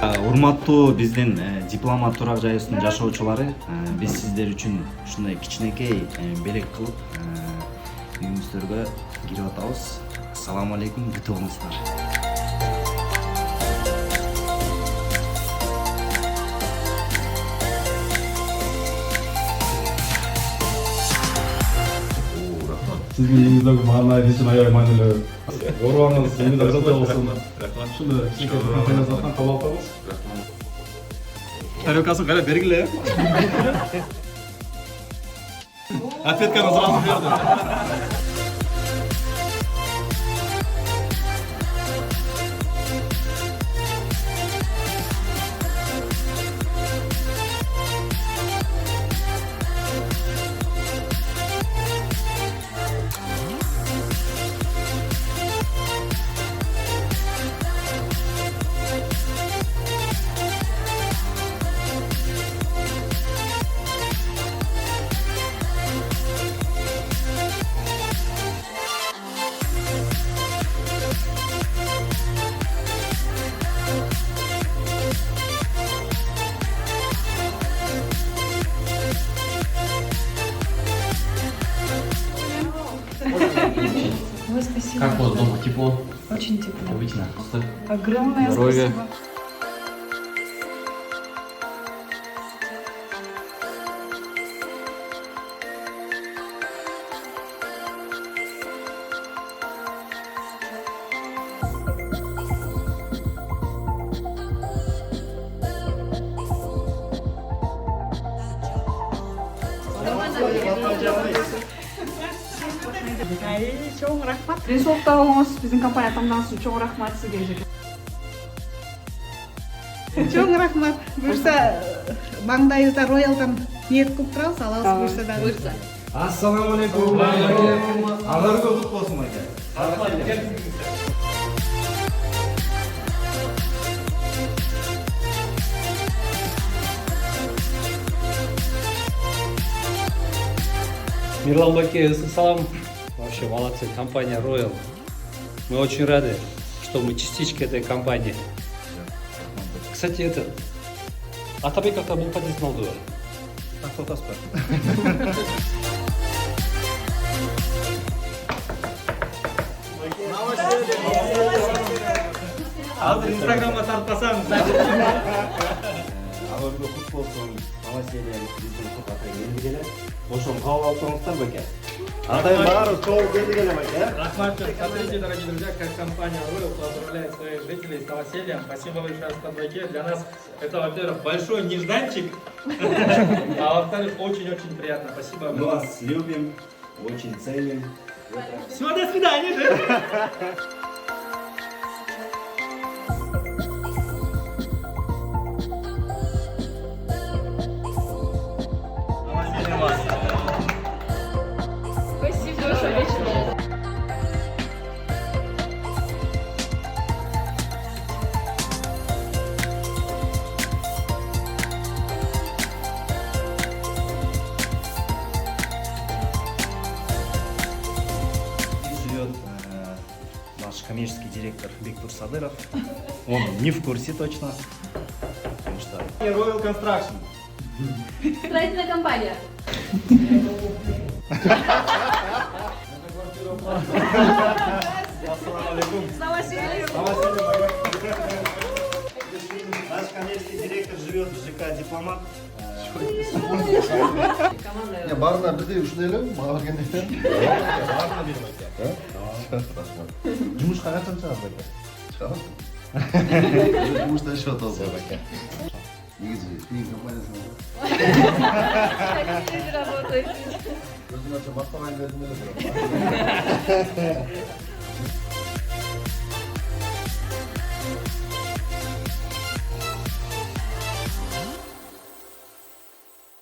Урматтуу биздин дипломат турак жайыбыздын жашоочулары, биз сиздер үчүн ушундай кичинекей белек кылып үйүңүздөргө кирип атабыз. Ассаламу алейкум, күтүп алыңыздар. Sizin elinizde manayı için ayırmayın öyle. Ormanınız elinizde kızıldı olsun. Şunu şirket kampanyasından kabul atalım. Тарелкасын қара бергіле. Ответканы сразу берді. Ой, спасибо. Как у вас дома? Тепло? Очень тепло. Обычно. Огромное Здоровья. спасибо. Чоң рахмат. Денсаулықтарыңыз біздің компания таңдаған үшін чоң рахмат сізге жеке. Чоң рахмат. Бұйырса маңдайыңызда роялдан ниет қылып тұрасыз, аласыз бұйырса да. Бұйырса. Ассаламу алейкум. Аларга құт болсын ака. Мирлан Бакеев, салам. Вообще молодцы, компания Royal. Мы очень рады, что мы частичка этой компании. Кстати, Атабек ата был поддержан алды. Азыр инстаграмға тартпасаңыз. Аларга құт болсын. Новоселье биздин құт ата келди келе. Ошону кабыл алсаңыздар беке. Атайын баары чоң келди келе беке. Рахмат. Смотрите, дорогие друзья, как компания Royal поздравляет своих жителей с новосельем. Спасибо большое, Астамбеке. Для нас это, во-первых, большой нежданчик, а во-вторых, очень-очень приятно. Спасибо. Мы вас любим, очень ценим. Все, до свидания. Спасибо большое, вечером. Живет наш коммерческий директор Бектур Садыров. Он не в курсе точно. Потому что Royal Construction. Строительная компания. Ассаламу алейкум. С новосельем. Наш коммерческий директор живет в ЖК Дипломат. Ya barına bir de üşünelim, bana kendine. Barına bir bak. Cumuş kaçtan çağır bak. Çağır. Cumuş'tan şu atılsın bak. İyice, iyi kampanyası var. Как работает. Gözünü açın, bakmayın dedim öyle.